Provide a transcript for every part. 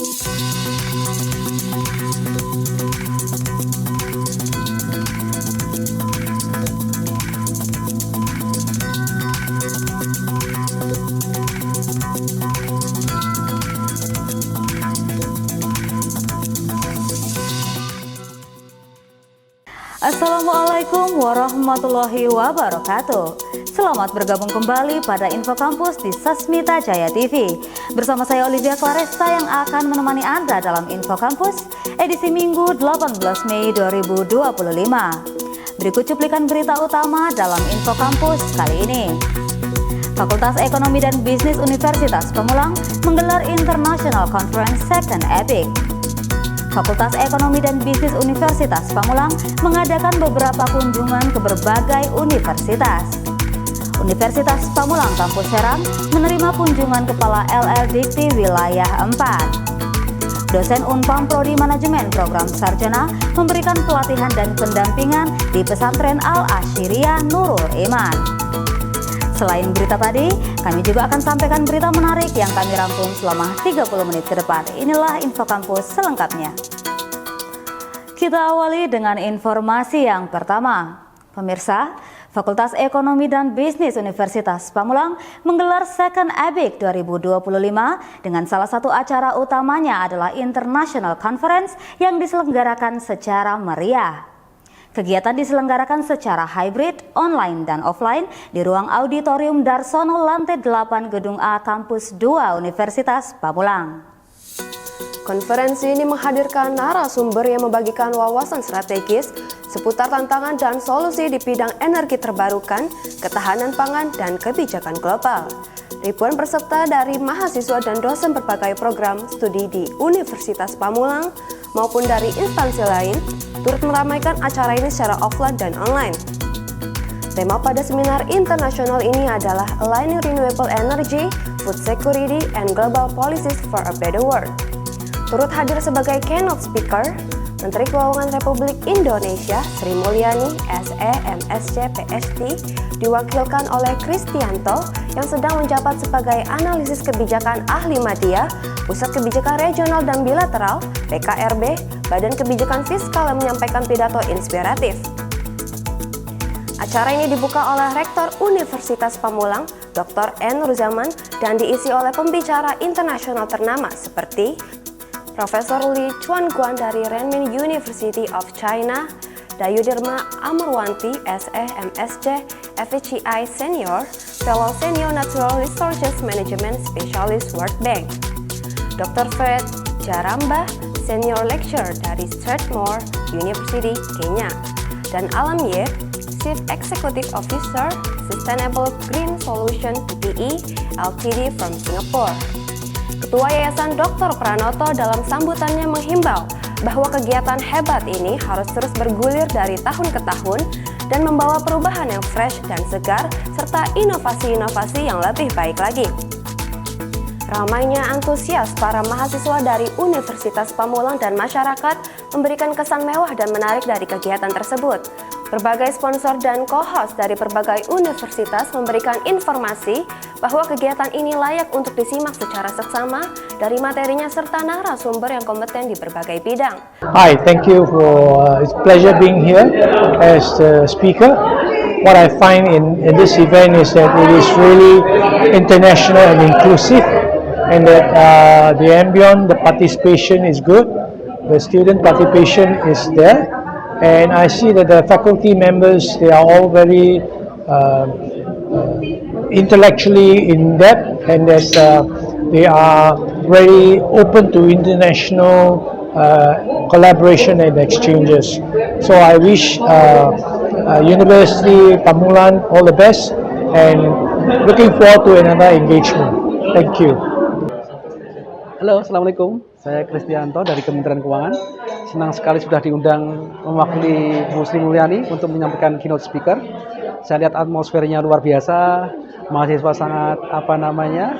Assalamualaikum warahmatullahi wabarakatuh. Selamat bergabung kembali pada Info Kampus di Sasmita Jaya TV. Bersama saya Olivia Claresta yang akan menemani Anda dalam Info Kampus edisi Minggu 18 Mei 2025. Berikut cuplikan berita utama dalam Info Kampus kali ini. Fakultas Ekonomi dan Bisnis Universitas Pamulang menggelar International Conference Second EPIC. Fakultas Ekonomi dan Bisnis Universitas Pamulang mengadakan beberapa kunjungan ke berbagai universitas. Universitas Pamulang Kampus Serang menerima kunjungan Kepala LLDikti Wilayah 4. Dosen Unpam Prodi Manajemen Program Sarjana memberikan pelatihan dan pendampingan di Pesantren Al-Asyiriyah Nurul Iman. Selain berita tadi, kami juga akan sampaikan berita menarik yang kami rangkum selama 30 menit ke depan. Inilah Info Kampus selengkapnya. Kita awali dengan informasi yang pertama. Pemirsa, Fakultas Ekonomi dan Bisnis Universitas Pamulang menggelar Second EPIC 2025 dengan salah satu acara utamanya adalah International Conference yang diselenggarakan secara meriah. Kegiatan diselenggarakan secara hybrid, online dan offline di ruang auditorium Darsono lantai 8 Gedung A Kampus 2 Universitas Pamulang. Konferensi ini menghadirkan narasumber yang membagikan wawasan strategis seputar tantangan dan solusi di bidang energi terbarukan, ketahanan pangan, dan kebijakan global. Ribuan peserta dari mahasiswa dan dosen berbagai program studi di Universitas Pamulang maupun dari instansi lain turut meramaikan acara ini secara offline dan online. Tema pada seminar internasional ini adalah Aligning Renewable Energy, Food Security, and Global Policies for a Better World. Turut hadir sebagai keynote speaker, Menteri Keuangan Republik Indonesia Sri Mulyani SE MSc PhD diwakilkan oleh Kristianto yang sedang menjabat sebagai analisis kebijakan ahli media, Pusat Kebijakan Regional dan Bilateral PKRB, Badan Kebijakan Fiskal yang menyampaikan pidato inspiratif. Acara ini dibuka oleh Rektor Universitas Pamulang, Dr. N. Nurzaman, dan diisi oleh pembicara internasional ternama seperti Profesor Li Chuanguan dari Renmin University of China, Dayudirma Amurwanti SE MSc FHCI Senior, Fellow Senior Natural Resources Management Specialist World Bank, Dr. Fred Jaramba, Senior Lecturer dari Strathmore University, Kenya, dan Alam Ye, Chief Executive Officer, Sustainable Green Solution PPE Ltd from Singapore. Ketua Yayasan Dr. Pranoto dalam sambutannya menghimbau bahwa kegiatan hebat ini harus terus bergulir dari tahun ke tahun dan membawa perubahan yang fresh dan segar serta inovasi-inovasi yang lebih baik lagi. Ramainya antusias para mahasiswa dari Universitas Pamulang dan masyarakat memberikan kesan mewah dan menarik dari kegiatan tersebut. Berbagai sponsor dan co-host dari berbagai universitas memberikan informasi bahwa kegiatan ini layak untuk disimak secara seksama dari materinya serta narasumber yang kompeten di berbagai bidang. Hi, thank you for it's a pleasure being here as the speaker. What I find in this event is that it is really international and inclusive, and that the ambient, the participation is good, the student participation is there. And I see that the faculty members, they are all very intellectually in depth, and they are very open to international collaboration and exchanges. So I wish University Pamulang all the best, and looking forward to another engagement. Thank you. Halo, Assalamualaikum. Saya Kristianto dari Kementerian Keuangan. Senang sekali sudah diundang mewakili Bu Sri Mulyani untuk menyampaikan keynote speaker. Saya lihat atmosfernya luar biasa, mahasiswa sangat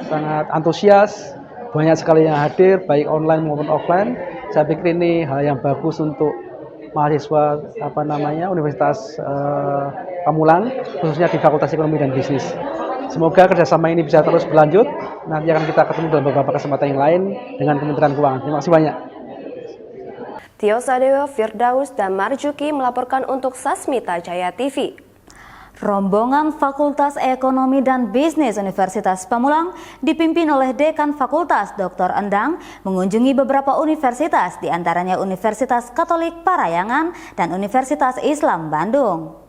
sangat antusias, banyak sekali yang hadir baik online maupun offline. Saya pikir ini hal yang bagus untuk mahasiswa Universitas Pamulang, khususnya di Fakultas Ekonomi dan Bisnis. Semoga kerjasama ini bisa terus berlanjut. Nanti akan kita ketemu dalam beberapa kesempatan yang lain dengan Kementerian Keuangan. Terima kasih banyak. Tio Sadewa, Firdaus, dan Marjuki melaporkan untuk Sasmita Jaya TV. Rombongan Fakultas Ekonomi dan Bisnis Universitas Pamulang dipimpin oleh Dekan Fakultas Dr. Endang mengunjungi beberapa universitas, diantaranya Universitas Katolik Parayangan dan Universitas Islam Bandung.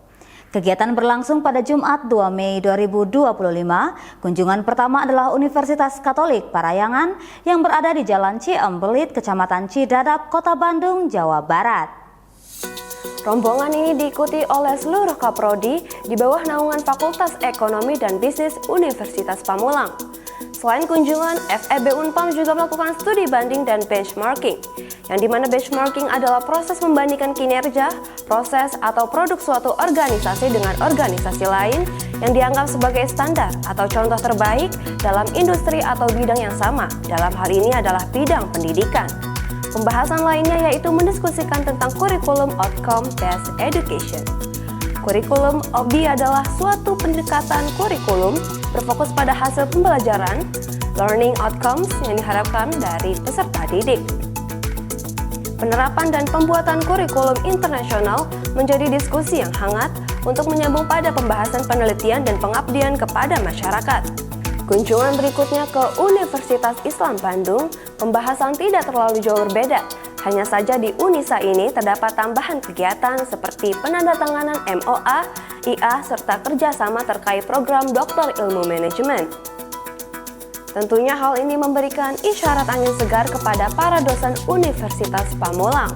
Kegiatan berlangsung pada Jumat 2 Mei 2025. Kunjungan pertama adalah Universitas Katolik Parayangan yang berada di Jalan Ciembelit, Kecamatan Cidadap, Kota Bandung, Jawa Barat. Rombongan ini diikuti oleh seluruh kaprodi di bawah naungan Fakultas Ekonomi dan Bisnis Universitas Pamulang. Selain kunjungan, FEB Unpam juga melakukan studi banding dan benchmarking, yang dimana benchmarking adalah proses membandingkan kinerja, proses, atau produk suatu organisasi dengan organisasi lain yang dianggap sebagai standar atau contoh terbaik dalam industri atau bidang yang sama. Dalam hal ini adalah bidang pendidikan. Pembahasan lainnya yaitu mendiskusikan tentang kurikulum outcome-based education. Kurikulum OBI adalah suatu pendekatan kurikulum berfokus pada hasil pembelajaran, learning outcomes yang diharapkan dari peserta didik. Penerapan dan pembuatan kurikulum internasional menjadi diskusi yang hangat untuk menyambung pada pembahasan penelitian dan pengabdian kepada masyarakat. Kunjungan berikutnya ke Universitas Islam Bandung, pembahasan tidak terlalu jauh berbeda. Hanya saja di Unisa ini terdapat tambahan kegiatan seperti penandatanganan MOA, IA, serta kerjasama terkait program Doktor Ilmu Manajemen. Tentunya hal ini memberikan isyarat angin segar kepada para dosen Universitas Pamulang.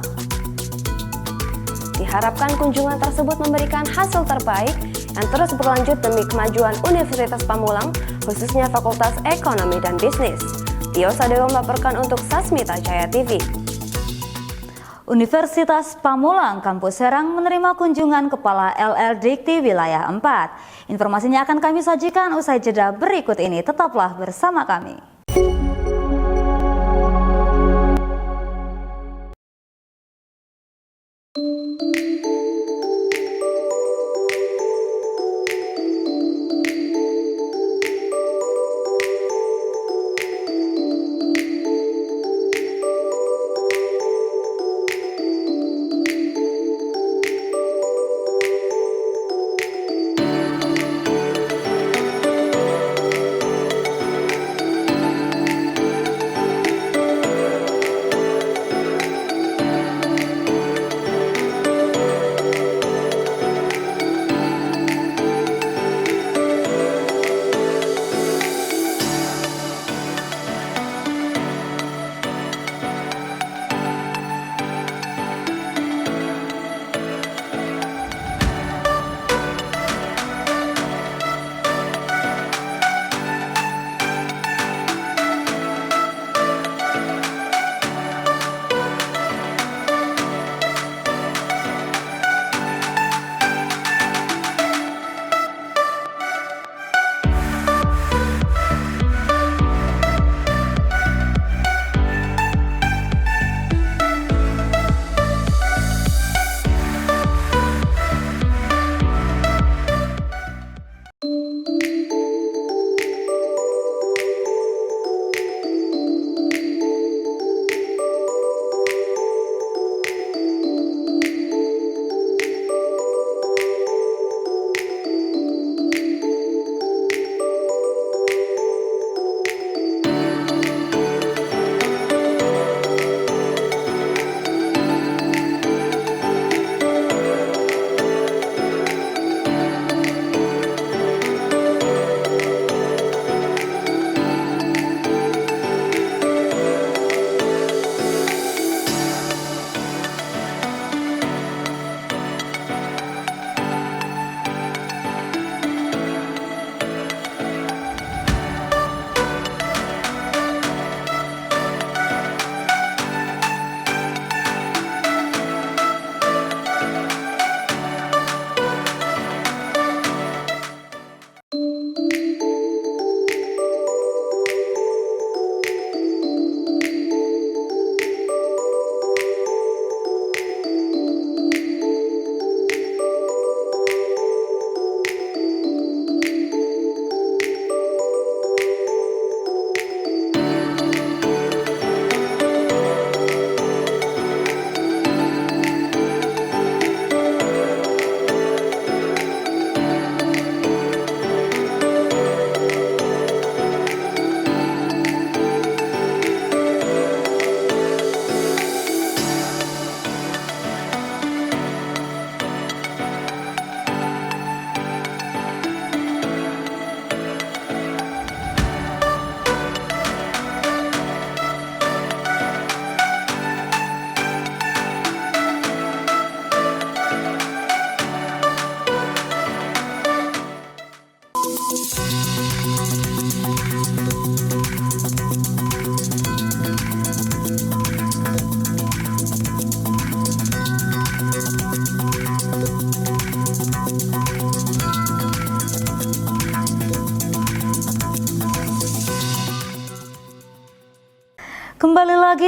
Diharapkan kunjungan tersebut memberikan hasil terbaik yang terus berlanjut demi kemajuan Universitas Pamulang, khususnya Fakultas Ekonomi dan Bisnis. Tio Sadewa melaporkan untuk Sasmita Jaya TV. Universitas Pamulang Kampus Serang menerima kunjungan Kepala LL Dikti Wilayah 4. Informasinya akan kami sajikan usai jeda berikut ini. Tetaplah bersama kami.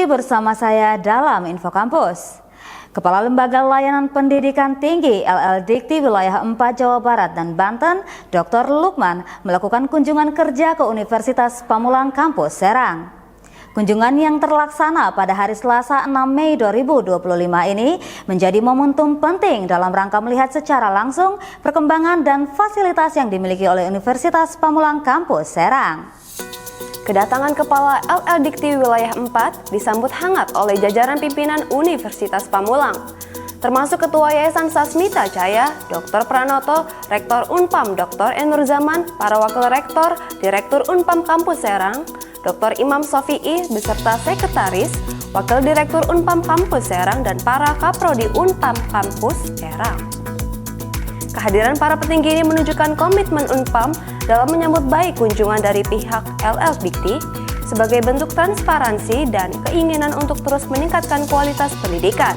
bersama saya dalam Info Kampus. Kepala Lembaga Layanan Pendidikan Tinggi LL-Dikti Wilayah 4 Jawa Barat dan Banten, Dr. Lukman, melakukan kunjungan kerja ke Universitas Pamulang Kampus Serang. Kunjungan yang terlaksana pada hari Selasa 6 Mei 2025 ini menjadi momentum penting dalam rangka melihat secara langsung perkembangan dan fasilitas yang dimiliki oleh Universitas Pamulang Kampus Serang. Kedatangan Kepala LL-Dikti Wilayah 4 disambut hangat oleh jajaran pimpinan Universitas Pamulang, termasuk Ketua Yayasan Sasmita Jaya, Dr. Pranoto, Rektor Unpam Dr. N. Nurzaman, para Wakil Rektor, Direktur Unpam Kampus Serang, Dr. Imam Sofi'i beserta Sekretaris, Wakil Direktur Unpam Kampus Serang, dan para Kaprodi Unpam Kampus Serang. Kehadiran para petinggi ini menunjukkan komitmen Unpam dalam menyambut baik kunjungan dari pihak LL-Dikti sebagai bentuk transparansi dan keinginan untuk terus meningkatkan kualitas pendidikan.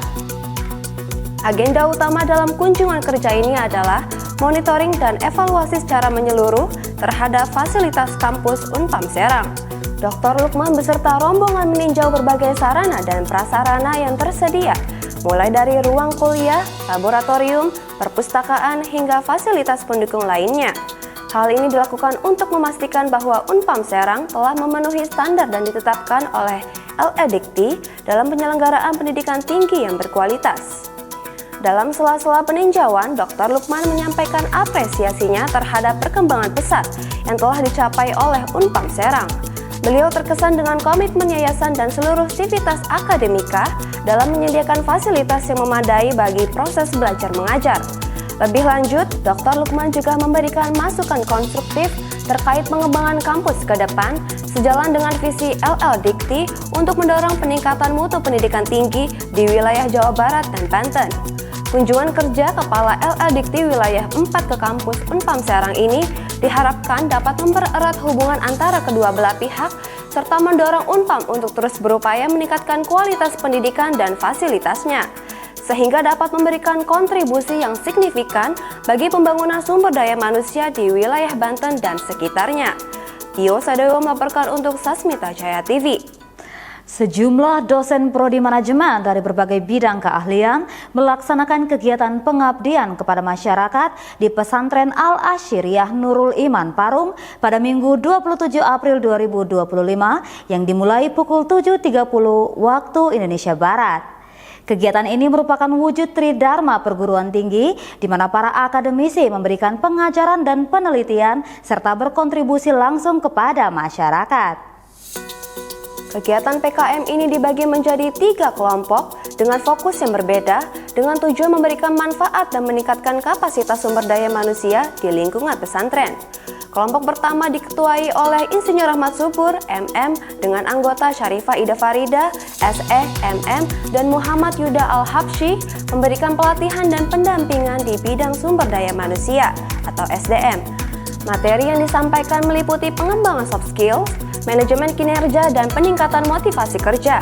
Agenda utama dalam kunjungan kerja ini adalah monitoring dan evaluasi secara menyeluruh terhadap fasilitas kampus Unpam Serang. Dr. Lukman beserta rombongan meninjau berbagai sarana dan prasarana yang tersedia, mulai dari ruang kuliah, laboratorium, perpustakaan, hingga fasilitas pendukung lainnya. Hal ini dilakukan untuk memastikan bahwa Unpam Serang telah memenuhi standar dan ditetapkan oleh LL-Dikti dalam penyelenggaraan pendidikan tinggi yang berkualitas. Dalam sela-sela peninjauan, Dr. Lukman menyampaikan apresiasinya terhadap perkembangan pesat yang telah dicapai oleh Unpam Serang. Beliau terkesan dengan komitmen yayasan dan seluruh sivitas akademika dalam menyediakan fasilitas yang memadai bagi proses belajar mengajar. Lebih lanjut, Dr. Lukman juga memberikan masukan konstruktif terkait pengembangan kampus ke depan sejalan dengan visi LL-Dikti untuk mendorong peningkatan mutu pendidikan tinggi di wilayah Jawa Barat dan Banten. Kunjungan kerja Kepala LL-Dikti Wilayah 4 ke kampus Unpam Serang ini diharapkan dapat mempererat hubungan antara kedua belah pihak serta mendorong Unpam untuk terus berupaya meningkatkan kualitas pendidikan dan fasilitasnya, sehingga dapat memberikan kontribusi yang signifikan bagi pembangunan sumber daya manusia di wilayah Banten dan sekitarnya. Tio Sadewo melaporkan untuk Sasmita Jaya TV. Sejumlah dosen prodi manajemen dari berbagai bidang keahlian melaksanakan kegiatan pengabdian kepada masyarakat di Pesantren Al-Asyiriyah Nurul Iman Parung pada Minggu 27 April 2025 yang dimulai pukul 7.30 waktu Indonesia Barat. Kegiatan ini merupakan wujud tridharma perguruan tinggi di mana para akademisi memberikan pengajaran dan penelitian serta berkontribusi langsung kepada masyarakat. Kegiatan PKM ini dibagi menjadi 3 kelompok dengan fokus yang berbeda dengan tujuan memberikan manfaat dan meningkatkan kapasitas sumber daya manusia di lingkungan pesantren. Kelompok pertama diketuai oleh Insinyur Ahmad Subur, MM, dengan anggota Syarifah Ida Farida, SE, MM, dan Muhammad Yuda Al-Habsyi memberikan pelatihan dan pendampingan di bidang sumber daya manusia atau SDM. Materi yang disampaikan meliputi pengembangan soft skills, manajemen kinerja, dan peningkatan motivasi kerja.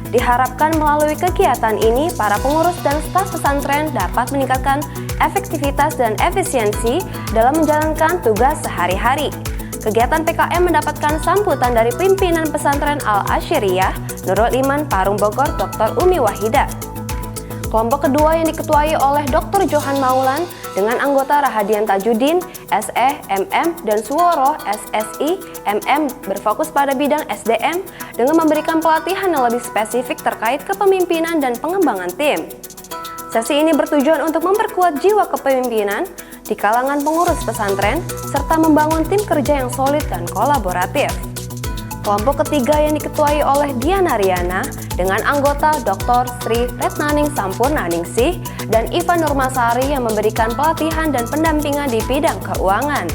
Diharapkan melalui kegiatan ini, para pengurus dan staf pesantren dapat meningkatkan efektivitas dan efisiensi dalam menjalankan tugas sehari-hari. Kegiatan PKM mendapatkan sambutan dari pimpinan pesantren Al-Asyiriyah Nurul Iman Parung Bogor, Dr. Umi Wahidah. Kelompok kedua yang diketuai oleh Dr. Johan Maulan dengan anggota Rahadian Tajudin, SE, MM, dan Suworo, SSI, MM berfokus pada bidang SDM dengan memberikan pelatihan yang lebih spesifik terkait kepemimpinan dan pengembangan tim. Sesi ini bertujuan untuk memperkuat jiwa kepemimpinan di kalangan pengurus pesantren serta membangun tim kerja yang solid dan kolaboratif. Kelompok ketiga yang diketuai oleh Diana Riana dengan anggota Dr. Sri Retnaning Sampurnaningsih dan Ivan Nurmasari yang memberikan pelatihan dan pendampingan di bidang keuangan.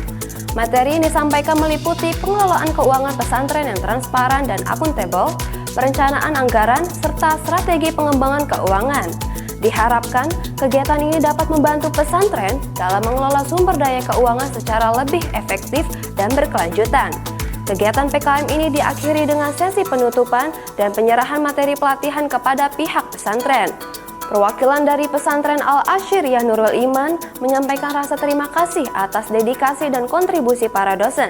Materi yang disampaikan meliputi pengelolaan keuangan pesantren yang transparan dan akuntabel, perencanaan anggaran, serta strategi pengembangan keuangan. Diharapkan kegiatan ini dapat membantu pesantren dalam mengelola sumber daya keuangan secara lebih efektif dan berkelanjutan. Kegiatan PKM ini diakhiri dengan sesi penutupan dan penyerahan materi pelatihan kepada pihak pesantren. Perwakilan dari Pesantren Al-Asyiriyah Nurul Iman menyampaikan rasa terima kasih atas dedikasi dan kontribusi para dosen.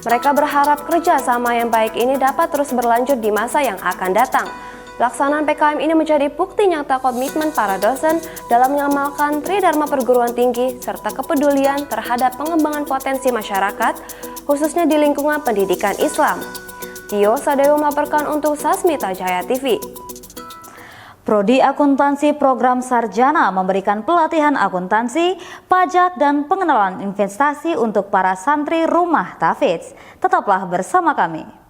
Mereka berharap kerjasama yang baik ini dapat terus berlanjut di masa yang akan datang, Pelaksanaan PKM ini menjadi bukti nyata komitmen para dosen dalam mengamalkan Tridharma perguruan tinggi serta kepedulian terhadap pengembangan potensi masyarakat, khususnya di lingkungan pendidikan Islam. Tio Sadewo melaporkan untuk Sasmita Jaya TV. Prodi Akuntansi Program Sarjana memberikan pelatihan akuntansi, pajak, dan pengenalan investasi untuk para santri rumah tahfidz. Tetaplah bersama kami.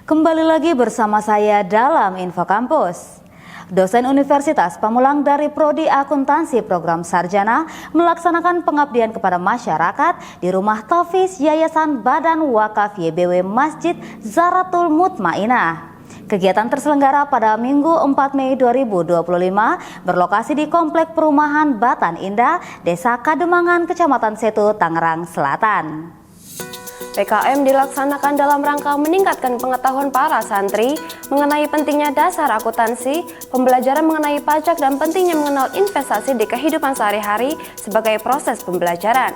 Kembali lagi bersama saya dalam Info Kampus. Dosen Universitas Pamulang dari Prodi Akuntansi Program Sarjana melaksanakan pengabdian kepada masyarakat di Rumah Tahfidz Yayasan Badan Wakaf YBW Masjid Zaratul Mutmainah. Kegiatan terselenggara pada Minggu 4 Mei 2025 berlokasi di Komplek Perumahan Batan Indah, Desa Kademangan, Kecamatan Setu, Tangerang Selatan. PKM dilaksanakan dalam rangka meningkatkan pengetahuan para santri mengenai pentingnya dasar akuntansi, pembelajaran mengenai pajak, dan pentingnya mengenal investasi di kehidupan sehari-hari sebagai proses pembelajaran.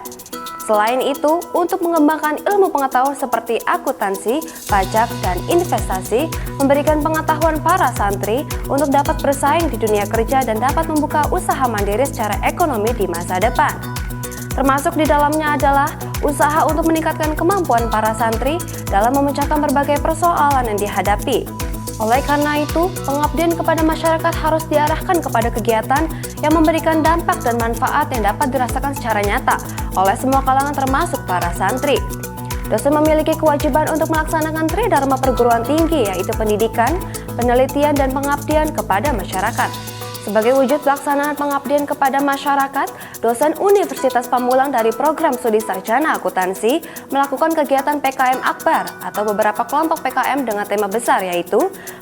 Selain itu, untuk mengembangkan ilmu pengetahuan seperti akuntansi, pajak, dan investasi, memberikan pengetahuan para santri untuk dapat bersaing di dunia kerja dan dapat membuka usaha mandiri secara ekonomi di masa depan. Termasuk di dalamnya adalah usaha untuk meningkatkan kemampuan para santri dalam memecahkan berbagai persoalan yang dihadapi. Oleh karena itu, pengabdian kepada masyarakat harus diarahkan kepada kegiatan yang memberikan dampak dan manfaat yang dapat dirasakan secara nyata oleh semua kalangan termasuk para santri. Dosen memiliki kewajiban untuk melaksanakan tridharma perguruan tinggi, yaitu pendidikan, penelitian, dan pengabdian kepada masyarakat. Sebagai wujud pelaksanaan pengabdian kepada masyarakat, dosen Universitas Pamulang dari program studi sarjana akuntansi melakukan kegiatan PKM Akbar atau beberapa kelompok PKM dengan tema besar, yaitu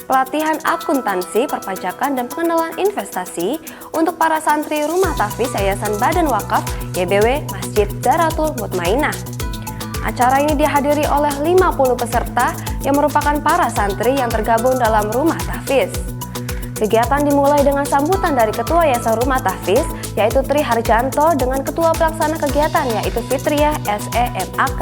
pelatihan akuntansi, perpajakan, dan pengenalan investasi untuk para santri Rumah Tahfiz Yayasan Badan Wakaf YBW Masjid Daratul Mutmainah. Acara ini dihadiri oleh 50 peserta yang merupakan para santri yang tergabung dalam Rumah Tahfiz. Kegiatan dimulai dengan sambutan dari Ketua Yayasan Rumah Tahfiz, yaitu Tri Harjanto, dengan Ketua Pelaksana Kegiatan, yaitu Fitriah SEMAK,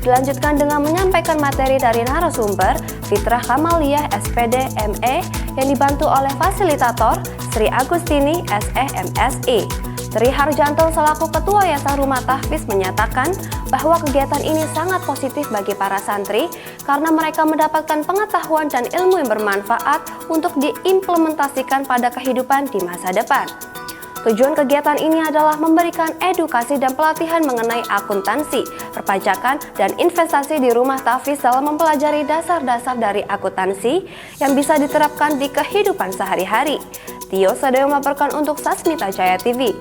dilanjutkan dengan menyampaikan materi dari narasumber Fitrah Kamaliyah SPD ME yang dibantu oleh fasilitator Sri Agustini SEMSI. Tri Harjanto selaku Ketua Yayasan Rumah Tahfiz menyatakan bahwa kegiatan ini sangat positif bagi para santri karena mereka mendapatkan pengetahuan dan ilmu yang bermanfaat untuk diimplementasikan pada kehidupan di masa depan. Tujuan kegiatan ini adalah memberikan edukasi dan pelatihan mengenai akuntansi, perpajakan, dan investasi di Rumah Tahfiz dalam mempelajari dasar-dasar dari akuntansi yang bisa diterapkan di kehidupan sehari-hari. Tio Sadoyo melaporkan untuk Sasmita Jaya TV.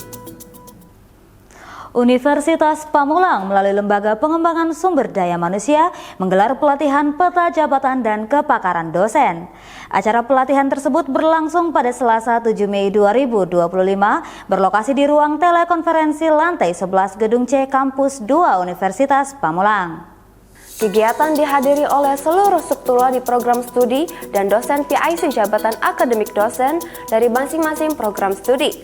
Universitas Pamulang melalui Lembaga Pengembangan Sumber Daya Manusia menggelar pelatihan peta jabatan dan kepakaran dosen. Acara pelatihan tersebut berlangsung pada Selasa 7 Mei 2025 berlokasi di ruang telekonferensi lantai 11 Gedung C Kampus 2 Universitas Pamulang. Kegiatan dihadiri oleh seluruh struktural di program studi dan dosen PIC jabatan akademik dosen dari masing-masing program studi.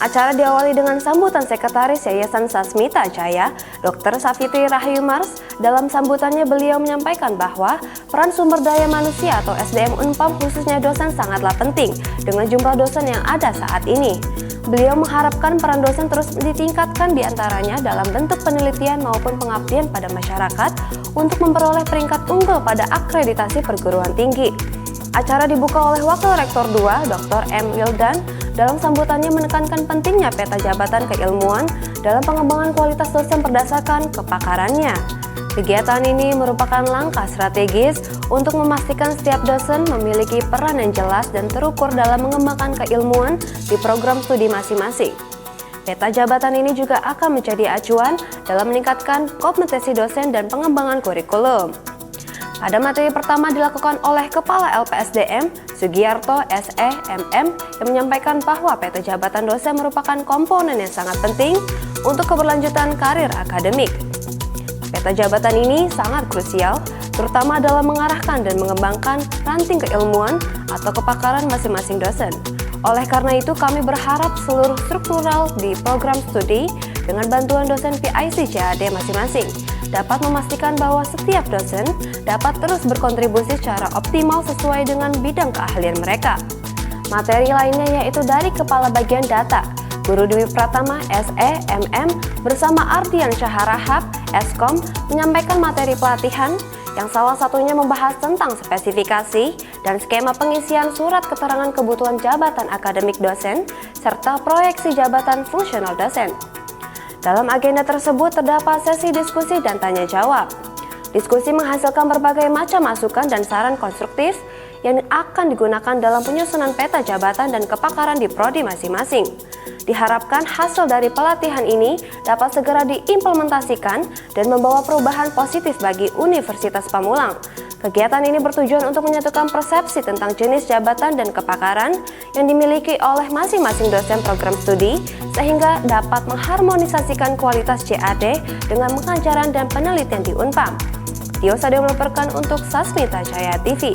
Acara diawali dengan sambutan Sekretaris Yayasan Sasmita Jaya, Dr. Safitri Rahayu Mars. Dalam sambutannya beliau menyampaikan bahwa peran sumber daya manusia atau SDM Unpam khususnya dosen sangatlah penting dengan jumlah dosen yang ada saat ini. Beliau mengharapkan peran dosen terus ditingkatkan diantaranya dalam bentuk penelitian maupun pengabdian pada masyarakat untuk memperoleh peringkat unggul pada akreditasi perguruan tinggi. Acara dibuka oleh Wakil Rektor 2, Dr. M. Wildan. Dalam sambutannya menekankan pentingnya peta jabatan keilmuan dalam pengembangan kualitas dosen berdasarkan kepakarannya. Kegiatan ini merupakan langkah strategis untuk memastikan setiap dosen memiliki peran yang jelas dan terukur dalam mengembangkan keilmuan di program studi masing-masing. Peta jabatan ini juga akan menjadi acuan dalam meningkatkan kompetensi dosen dan pengembangan kurikulum. Pada materi pertama dilakukan oleh Kepala LPSDM Sugiyarto SEMM yang menyampaikan bahwa peta jabatan dosen merupakan komponen yang sangat penting untuk keberlanjutan karir akademik. Peta jabatan ini sangat krusial, terutama dalam mengarahkan dan mengembangkan ranting keilmuan atau kepakaran masing-masing dosen. Oleh karena itu, kami berharap seluruh struktural di program studi dengan bantuan dosen PIC CAD masing-masing dapat memastikan bahwa setiap dosen dapat terus berkontribusi secara optimal sesuai dengan bidang keahlian mereka. Materi lainnya yaitu dari Kepala Bagian Data, Guru Dwi Pratama SEMM bersama Ardian Syaharahap Eskom menyampaikan materi pelatihan yang salah satunya membahas tentang spesifikasi dan skema pengisian surat keterangan kebutuhan jabatan akademik dosen serta proyeksi jabatan fungsional dosen. Dalam agenda tersebut terdapat sesi diskusi dan tanya jawab. Diskusi menghasilkan berbagai macam masukan dan saran konstruktif yang akan digunakan dalam penyusunan peta jabatan dan kepakaran di prodi masing-masing. Diharapkan hasil dari pelatihan ini dapat segera diimplementasikan dan membawa perubahan positif bagi Universitas Pamulang. Kegiatan ini bertujuan untuk menyatukan persepsi tentang jenis jabatan dan kepakaran yang dimiliki oleh masing-masing dosen program studi sehingga dapat mengharmonisasikan kualitas CAD dengan pengajaran dan penelitian di Unpam. Tio Sadoyo melaporkan untuk Sasmita Jaya TV.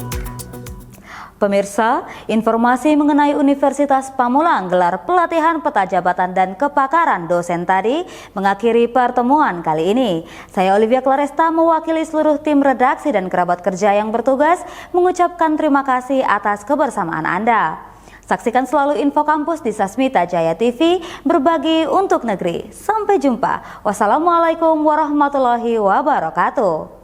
Pemirsa, informasi mengenai Universitas Pamulang gelar pelatihan peta jabatan dan kepakaran dosen tadi mengakhiri pertemuan kali ini. Saya Olivia Claresta mewakili seluruh tim redaksi dan kerabat kerja yang bertugas mengucapkan terima kasih atas kebersamaan Anda. Saksikan selalu info kampus di Sasmita Jaya TV, berbagi untuk negeri. Sampai jumpa. Wassalamualaikum warahmatullahi wabarakatuh.